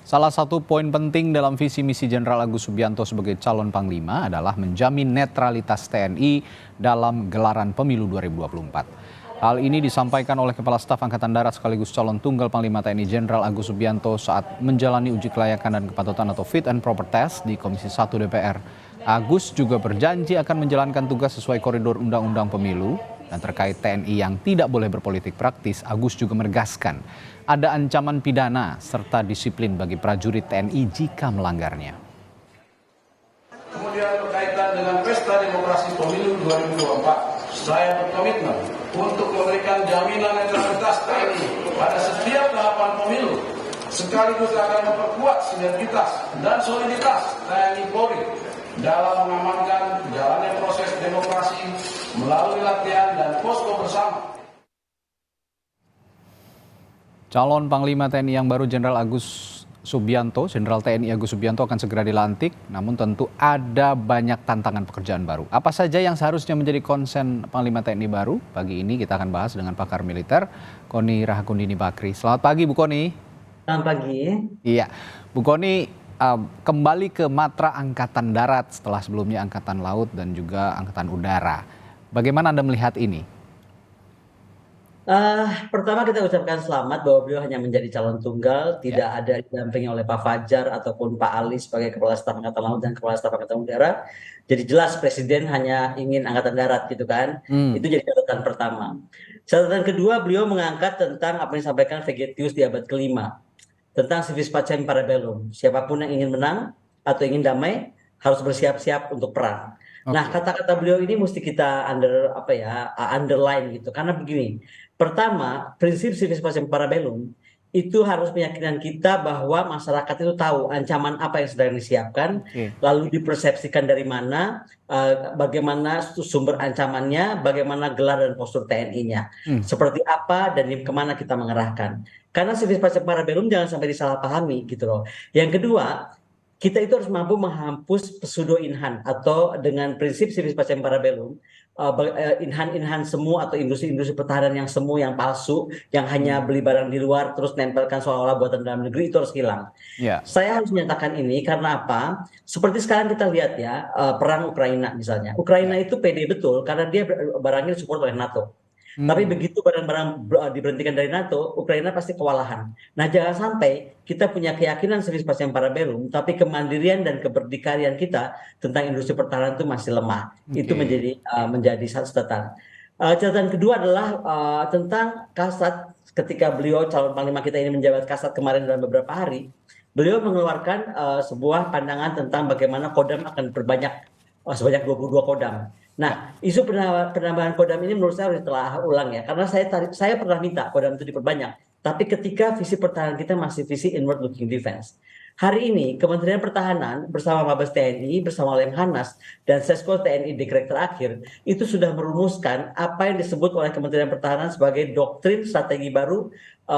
Salah satu poin penting dalam visi misi Jenderal Agus Subianto sebagai calon Panglima adalah menjamin netralitas TNI dalam gelaran pemilu 2024. Hal ini disampaikan oleh Kepala Staf Angkatan Darat sekaligus calon tunggal Panglima TNI Jenderal Agus Subianto saat menjalani uji kelayakan dan kepatutan atau fit and proper test di Komisi 1 DPR. Agus juga berjanji akan menjalankan tugas sesuai koridor Undang-Undang Pemilu. Dan terkait TNI yang tidak boleh berpolitik praktis, Agus juga menegaskan ada ancaman pidana serta disiplin bagi prajurit TNI jika melanggarnya. Kemudian berkaitan dengan pesta demokrasi pemilu 2024, saya berkomitmen untuk memberikan jaminan netralitas TNI pada setiap tahapan pemilu, sekaligus akan memperkuat sinergitas dan soliditas TNI Polri dalam mengamankan jalannya proses demokrasi melalui latihan dan posko bersama. Calon Panglima TNI yang baru Jenderal TNI Agus Subianto akan segera dilantik, namun tentu ada banyak tantangan pekerjaan baru. Apa saja yang seharusnya menjadi konsen Panglima TNI baru? Pagi ini kita akan bahas dengan pakar militer, Koni Rahakundini Bakri. Selamat pagi, Bu Koni. Selamat pagi. Iya, Bu Koni, kembali ke matra Angkatan Darat setelah sebelumnya Angkatan Laut dan juga Angkatan Udara. Bagaimana Anda melihat ini? Pertama kita ucapkan selamat bahwa beliau hanya menjadi calon tunggal, tidak ada didampingi oleh Pak Fajar ataupun Pak Ali sebagai Kepala Staf Angkatan Laut dan Kepala Staf Angkatan Udara. Jadi jelas Presiden hanya ingin Angkatan Darat gitu kan. Itu jadi catatan pertama. Catatan kedua, beliau mengangkat tentang apa yang disampaikan Vegetius di abad kelima. Tentang civis pacem para bellum. Siapapun yang ingin menang atau ingin damai harus bersiap-siap untuk perang. Nah, kata-kata beliau ini mesti kita underline gitu. Karena begini, pertama, prinsip civis pacem para bellum itu harus meyakinkan kita bahwa masyarakat itu tahu ancaman apa yang sedang disiapkan, lalu dipersepsikan dari mana, bagaimana sumber ancamannya, bagaimana gelar dan postur TNI-nya, seperti apa dan kemana kita mengerahkan. Karena civis pacem para bellum jangan sampai disalahpahami gitu loh. Yang kedua, kita itu harus mampu menghapus pseudo inhan atau dengan prinsip civis pacem para bellum, inhan semu atau industri-industri pertahanan yang semu, yang palsu, yang hanya beli barang di luar terus nempelkan seolah-olah buatan dalam negeri, itu harus hilang. Saya harus menyatakan ini karena apa? Seperti sekarang kita lihat ya, perang Ukraina misalnya. Ukraina itu pede betul karena dia barangnya disupport oleh NATO. Tapi begitu barang-barang diberhentikan dari NATO, Ukraina pasti kewalahan. Nah, jangan sampai kita punya keyakinan civis pacem para bellum, tapi kemandirian dan keberdikarian kita tentang industri pertahanan itu masih lemah. Itu menjadi satu catatan. Catatan kedua adalah tentang Kasat. Ketika beliau calon Panglima kita ini menjabat Kasat kemarin dalam beberapa hari, beliau mengeluarkan sebuah pandangan tentang bagaimana Kodam akan berbanyak sebanyak 22 Kodam. Nah, isu penambahan Kodam ini menurut saya harus ditelaah ulang ya, karena saya pernah minta Kodam itu diperbanyak, tapi ketika visi pertahanan kita masih visi inward looking defense. Hari ini Kementerian Pertahanan bersama Mabes TNI, bersama Lemhanas dan Sesko TNI Dekret terakhir itu sudah merumuskan apa yang disebut oleh Kementerian Pertahanan sebagai doktrin strategi baru,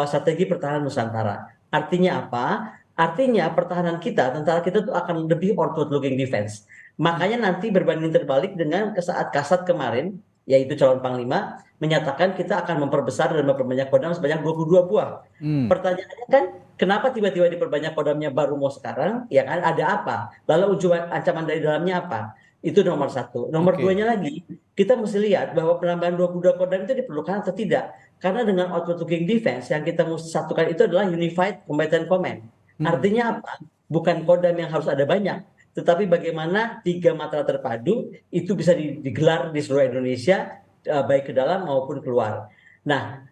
strategi pertahanan Nusantara. Artinya apa? Artinya pertahanan kita, tentara kita itu akan lebih outward looking defense. Makanya nanti berbanding terbalik dengan saat Kasat kemarin, yaitu calon Panglima, menyatakan kita akan memperbesar dan memperbanyak Kodam sebanyak 22 buah. Pertanyaannya kan, kenapa tiba-tiba diperbanyak Kodamnya baru mau sekarang? Ya kan, ada apa? Lalu ancaman dari dalamnya apa? Itu nomor satu. Nomor duanya lagi, kita mesti lihat bahwa penambahan 22 Kodam itu diperlukan atau tidak. Karena dengan outward looking defense, yang kita mesti satukan itu adalah Unified Combatant Command. Artinya apa? Bukan Kodam yang harus ada banyak, tetapi bagaimana 3 matra terpadu itu bisa digelar di seluruh Indonesia, baik ke dalam maupun keluar. Nah,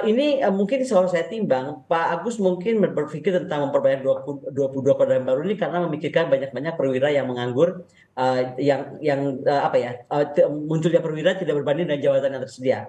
ini mungkin kalau saya timbang, Pak Agus mungkin berpikir tentang memperbanyak 22 Kodam baru ini karena memikirkan banyak-banyak perwira yang menganggur, munculnya perwira tidak berbanding dengan jabatan yang tersedia.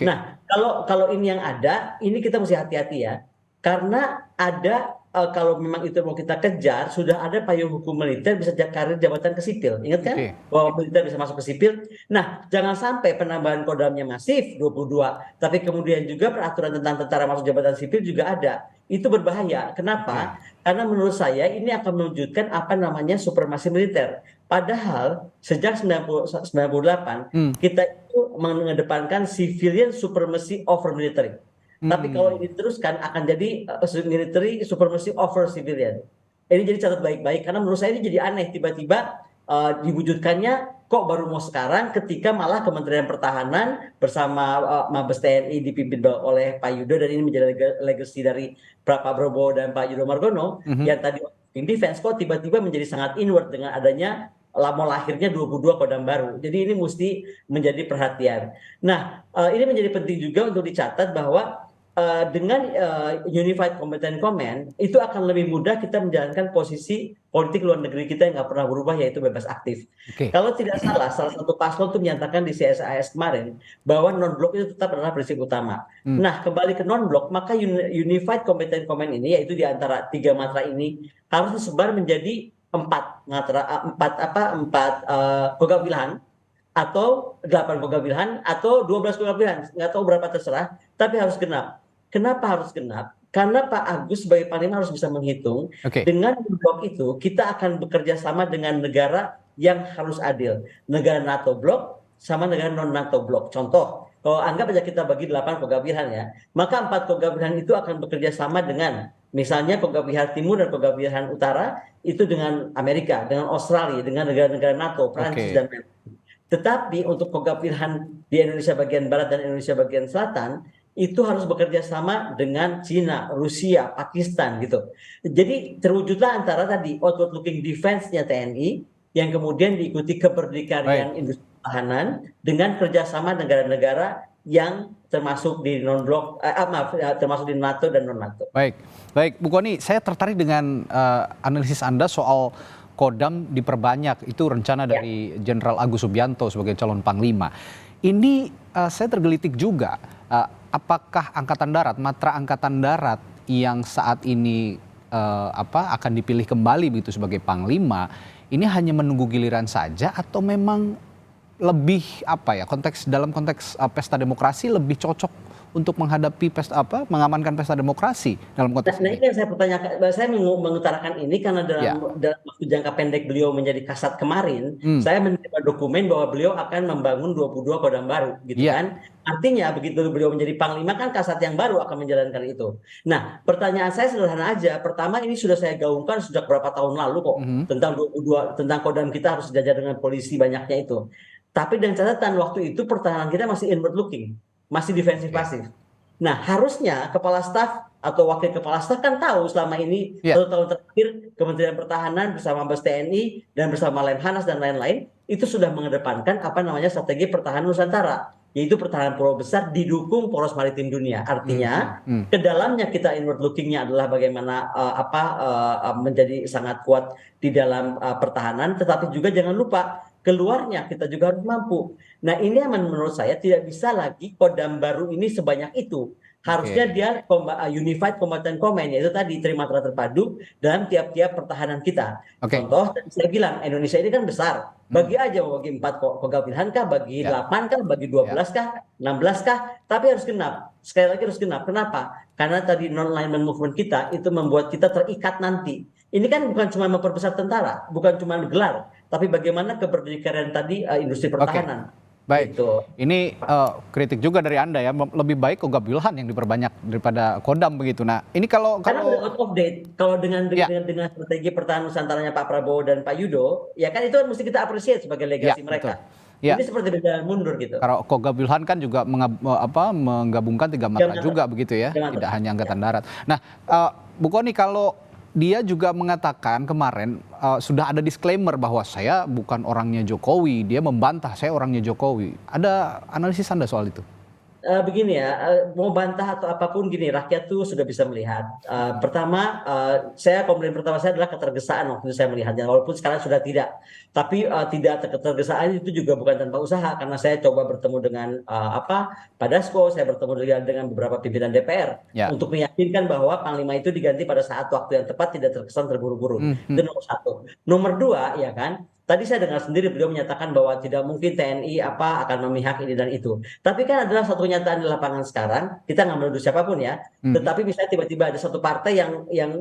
Nah, kalau ini yang ada, ini kita mesti hati-hati ya, karena ada kalau memang itu mau kita kejar, sudah ada payung hukum militer bisa karir jabatan ke sipil. Ingat kan? Bahwa militer bisa masuk ke sipil. Nah, jangan sampai penambahan Kodamnya masif 22, tapi kemudian juga peraturan tentang tentara masuk jabatan sipil juga ada. Itu berbahaya. Kenapa? Karena menurut saya ini akan mewujudkan apa namanya supremasi militer. Padahal sejak 98 kita itu mengedepankan civilian supremacy over military. Tapi kalau ini diteruskan akan jadi military supremacy over civilian. Ini jadi catat baik-baik karena menurut saya ini jadi aneh tiba-tiba diwujudkannya kok baru mau sekarang ketika malah Kementerian Pertahanan bersama Mabes TNI dipimpin oleh Pak Yudo, dan ini menjadi legacy dari Pak Prabowo dan Pak Yudo Margono yang tadi in defense kok tiba-tiba menjadi sangat inward dengan adanya mau lahirnya 22 Kodam baru. Jadi ini mesti menjadi perhatian. Nah, ini menjadi penting juga untuk dicatat bahwa dengan Unified Combatant Command itu akan lebih mudah kita menjalankan posisi politik luar negeri kita yang nggak pernah berubah, yaitu bebas aktif. Kalau tidak salah satu paslon itu menyatakan di CSIS kemarin bahwa non-blok itu tetap adalah prinsip utama. Nah, kembali ke non-blok, maka Unified Combatant Command ini, yaitu di antara 3 matra ini harus disebar menjadi 4 Kogab Wilhan atau 8 Kogab Wilhan atau 12 Kogab Wilhan, nggak tahu berapa terserah, tapi harus genap. Kenapa harus genap? Karena Pak Agus sebagai Panglima harus bisa menghitung dengan blok itu kita akan bekerja sama dengan negara yang harus adil. Negara NATO blok sama negara non NATO blok. Contoh, kalau anggap aja kita bagi 8 Kogab Wilhan ya, maka 4 Kogab Wilhan itu akan bekerja sama dengan misalnya Kogab Wilhan Timur dan Kogab Wilhan Utara itu dengan Amerika, dengan Australia, dengan negara-negara NATO, Prancis dan lain-lain. Tetapi untuk Kogab Wilhan di Indonesia bagian Barat dan Indonesia bagian Selatan itu harus bekerja sama dengan Cina, Rusia, Pakistan gitu. Jadi terwujudlah antara tadi outward looking defense-nya TNI yang kemudian diikuti keberdikarian industri pertahanan dengan kerjasama negara-negara yang termasuk di non-blok, termasuk di NATO dan non-NATO. Baik, Bu Kony, saya tertarik dengan analisis Anda soal Kodam diperbanyak, itu rencana dari Jenderal Agus Subianto sebagai calon Panglima. Ini saya tergelitik juga, apakah Angkatan Darat, matra Angkatan Darat yang saat ini akan dipilih kembali begitu sebagai Panglima, ini hanya menunggu giliran saja atau memang lebih dalam konteks pesta demokrasi lebih cocok untuk menghadapi mengamankan pesta demokrasi dalam konteks ini? Nah, ini yang saya pertanyakan, saya mengutarakan ini karena dalam waktu jangka pendek beliau menjadi Kasat kemarin, saya menerima dokumen bahwa beliau akan membangun 22 Kodam baru, gitu kan? Artinya begitu beliau menjadi Panglima kan Kasat yang baru akan menjalankan itu. Nah, pertanyaan saya sederhana aja. Pertama, ini sudah saya gaungkan sejak berapa tahun lalu kok tentang 22 tentang Kodam kita harus sejajar dengan polisi banyaknya itu. Tapi dengan catatan waktu itu pertahanan kita masih inward looking, masih defensif pasif. Nah, harusnya kepala staf atau wakil kepala staf kan tahu selama ini 1 tahun terakhir Kementerian Pertahanan bersama Mabes TNI dan bersama Lemhanas dan lain-lain itu sudah mengedepankan strategi pertahanan Nusantara, yaitu pertahanan pulau besar didukung poros maritim dunia. Artinya ke dalamnya kita inward lookingnya adalah bagaimana menjadi sangat kuat di dalam pertahanan, tetapi juga jangan lupa keluarnya kita juga harus mampu. Nah, ini yang menurut saya tidak bisa lagi Kodam baru ini sebanyak itu. Harusnya dia Unified Combatant Command, yaitu tadi trimatra terpadu dalam tiap-tiap pertahanan kita. Contoh, saya bilang Indonesia ini kan besar. Bagi aja mau bagi 4 Kogab Wilhan kah, bagi 8 kah, bagi 12 kah, 16 kah, tapi harus genap. Sekali lagi harus genap. Kenapa? Karena tadi non-alignment movement kita itu membuat kita terikat nanti. Ini kan bukan cuma memperbesar tentara, bukan cuma gelar, tapi bagaimana keberdikarian tadi industri pertahanan. Baik, ini kritik juga dari Anda ya, lebih baik Kogab Wilhan yang diperbanyak daripada Kodam begitu. Nah, ini karena udah out of date, kalau dengan strategi pertahanan Nusantaranya Pak Prabowo dan Pak Yudo, ya kan itu mesti kita appreciate sebagai legasi mereka. Ini seperti berjalan mundur gitu. Kalau Kogab Wilhan kan juga menggabungkan 3 matra juga begitu ya, tidak hanya Angkatan Darat. Nah, Bu Kony, kalau dia juga mengatakan kemarin sudah ada disclaimer bahwa saya bukan orangnya Jokowi, dia membantah saya orangnya Jokowi. Ada analisis Anda soal itu? Begini ya, mau bantah atau apapun gini, rakyat tuh sudah bisa melihat. Pertama, komplain pertama saya adalah ketergesaan waktu itu saya melihatnya, walaupun sekarang sudah tidak. Tapi tidak ketergesaan itu juga bukan tanpa usaha, karena saya coba bertemu dengan Pak Dasko, saya bertemu dengan beberapa pimpinan DPR untuk meyakinkan bahwa Panglima itu diganti pada saat waktu yang tepat, tidak terkesan terburu-buru. Itu nomor 1. Nomor 2, ya kan. Tadi saya dengar sendiri beliau menyatakan bahwa tidak mungkin TNI akan memihak ini dan itu. Tapi kan adalah satu kenyataan di lapangan sekarang, kita nggak menuduh siapapun ya. Tetapi misalnya tiba-tiba ada satu partai yang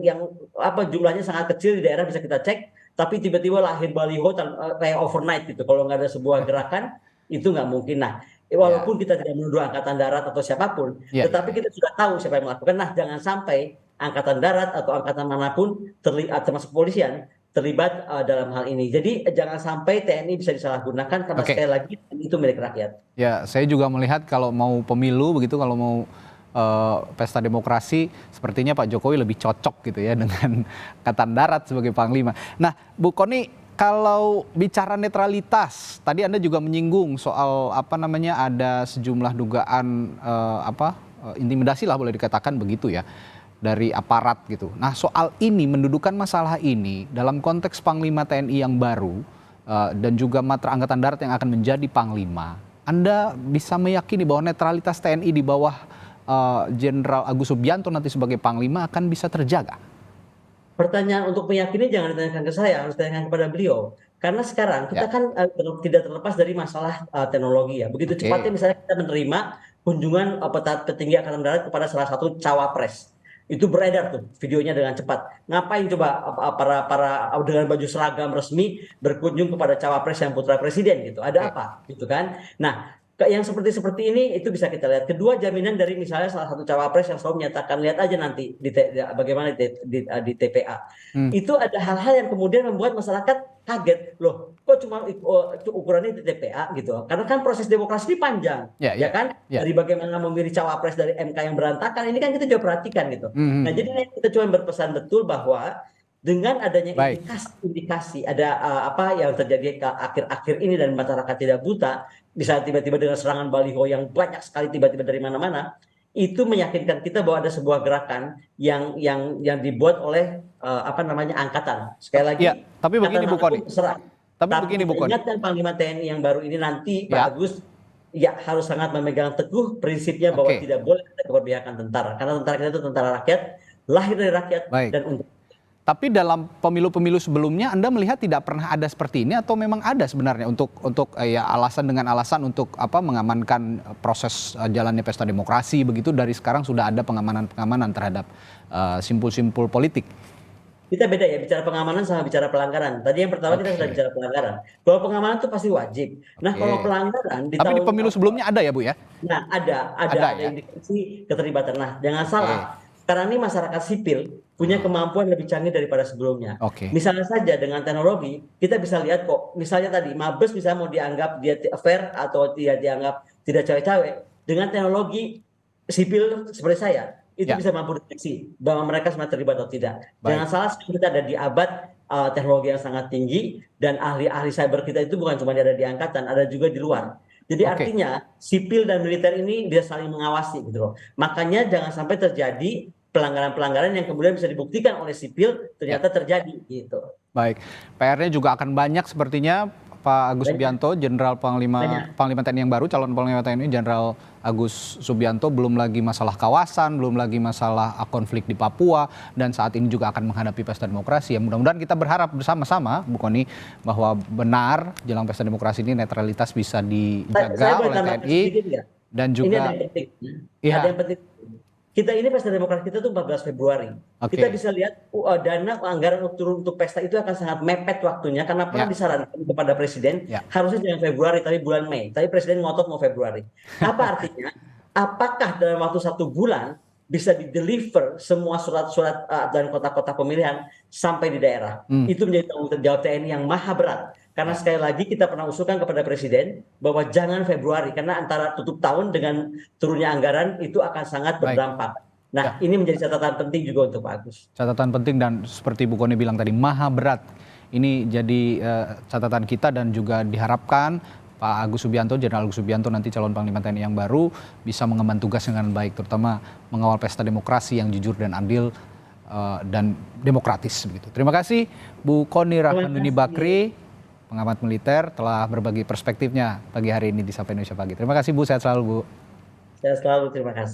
jumlahnya sangat kecil di daerah bisa kita cek, tapi tiba-tiba lahir baliho kayak overnight gitu. Kalau nggak ada sebuah gerakan itu nggak mungkin. Nah, Walaupun kita tidak menuduh Angkatan Darat atau siapapun, Ya, tetapi kita sudah tahu siapa yang melakukan. Nah, jangan sampai Angkatan Darat atau angkatan manapun termasuk kepolisian terlibat dalam hal ini. Jadi jangan sampai TNI bisa disalahgunakan karena Oke. sekali lagi TNI itu milik rakyat. Ya, saya juga melihat kalau mau pemilu begitu, kalau mau pesta demokrasi, sepertinya Pak Jokowi lebih cocok gitu ya dengan Angkatan Darat sebagai panglima. Nah, Bu Kony, kalau bicara netralitas, tadi Anda juga menyinggung soal ada sejumlah dugaan intimidasi lah boleh dikatakan begitu ya dari aparat gitu. Nah, soal ini mendudukan masalah ini dalam konteks Panglima TNI yang baru dan juga Matra Angkatan Darat yang akan menjadi panglima. Anda bisa meyakini bahwa netralitas TNI di bawah Jenderal Agus Subianto nanti sebagai panglima akan bisa terjaga? Pertanyaan untuk meyakini jangan ditanyakan ke saya, harus ditanyakan kepada beliau. Karena sekarang kita kan tidak terlepas dari masalah teknologi ya. Begitu cepatnya misalnya kita menerima kunjungan petinggi Angkatan Darat kepada salah satu cawapres. Itu beredar tuh videonya dengan cepat. Ngapain coba para dengan baju seragam resmi berkunjung kepada cawapres yang putra presiden gitu. Ada apa gitu kan? Nah, yang seperti ini itu bisa kita lihat. Kedua, jaminan dari misalnya salah satu cawapres yang selalu menyatakan lihat aja nanti bagaimana di TPA. Itu ada hal-hal yang kemudian membuat masyarakat kaget. Loh, kok cuma ukurannya di TPA gitu. Karena kan proses demokrasi ini panjang, ya kan? Dari bagaimana memilih cawapres dari MK yang berantakan, ini kan kita juga perhatikan gitu. Nah, jadi kita cuma berpesan betul bahwa dengan adanya indikasi ada apa yang terjadi ke akhir-akhir ini dan masyarakat tidak buta, bisa tiba-tiba dengan serangan baliho yang banyak sekali tiba-tiba dari mana-mana, itu meyakinkan kita bahwa ada sebuah gerakan yang dibuat oleh angkatan. Sekali lagi, tapi begini Bu Kony. Tapi begini Bu Kony. Ingatkan Panglima TNI yang baru ini nanti Pak Agus harus sangat memegang teguh prinsipnya bahwa tidak boleh ada keberpihakan tentara, karena tentara kita itu tentara rakyat, lahir dari rakyat dan untuk. Tapi dalam pemilu-pemilu sebelumnya Anda melihat tidak pernah ada seperti ini atau memang ada sebenarnya untuk alasan untuk mengamankan proses jalannya pesta demokrasi begitu, dari sekarang sudah ada pengamanan terhadap simpul-simpul politik? Kita beda ya, bicara pengamanan sama bicara pelanggaran. Tadi yang pertama kita sudah bicara pelanggaran. Kalau pengamanan itu pasti wajib. Nah, kalau pelanggaran di pemilu sebelumnya ada ya Bu ya? Nah, ada indikasi keterlibatan. Nah, jangan salah. Sekarang ini masyarakat sipil punya kemampuan lebih canggih daripada sebelumnya. Misalnya saja dengan teknologi, kita bisa lihat kok, misalnya tadi Mabes misalnya mau dianggap dia fair atau dia dianggap tidak cawe-cawe, dengan teknologi sipil seperti saya, itu bisa mampu deteksi bahwa mereka sebenarnya terlibat atau tidak. Jangan salah, kita ada di abad teknologi yang sangat tinggi, dan ahli-ahli cyber kita itu bukan cuma ada di angkatan, ada juga di luar. Jadi artinya sipil dan militer ini dia saling mengawasi gitu loh. Makanya jangan sampai terjadi pelanggaran-pelanggaran yang kemudian bisa dibuktikan oleh sipil ternyata terjadi gitu. Baik, PR-nya juga akan banyak sepertinya Pak Agus Subianto, Jenderal Panglima TNI yang baru, calon Panglima TNI Jenderal Agus Subianto, belum lagi masalah kawasan, belum lagi masalah konflik di Papua, dan saat ini juga akan menghadapi pesta demokrasi. Ya, mudah-mudahan kita berharap bersama-sama, Bu Kony, bahwa benar jelang pesta demokrasi ini netralitas bisa dijaga oleh TNI. Dan juga ini ada yang penting. Ada yang penting. Kita ini pesta demokrasi kita tuh 14 Februari. Kita bisa lihat dana anggaran untuk pesta itu akan sangat mepet waktunya, karena pernah disarankan kepada Presiden harusnya jangan Februari tapi bulan Mei. Tapi Presiden ngotot mau Februari. Apa artinya? Apakah dalam waktu 1 bulan bisa di-deliver semua surat-surat dan kota-kota pemilihan sampai di daerah? Itu menjadi tanggung jawab TNI yang maha berat. Karena sekali lagi kita pernah usulkan kepada Presiden bahwa jangan Februari, karena antara tutup tahun dengan turunnya anggaran itu akan sangat berdampak. Nah, ini menjadi catatan penting juga untuk Pak Agus. Catatan penting, dan seperti Bu Kony bilang tadi, maha berat. Ini jadi catatan kita, dan juga diharapkan Pak Agus Subianto, Jenderal Agus Subianto nanti calon Panglima TNI yang baru bisa mengemban tugas dengan baik, terutama mengawal pesta demokrasi yang jujur dan adil dan demokratis begitu. Terima kasih Bu Kony Rahmanuni Bakri, pengamat militer, telah berbagi perspektifnya pagi hari ini di Sapa Indonesia Pagi. Terima kasih Bu, sehat selalu Bu. Sehat selalu, terima kasih.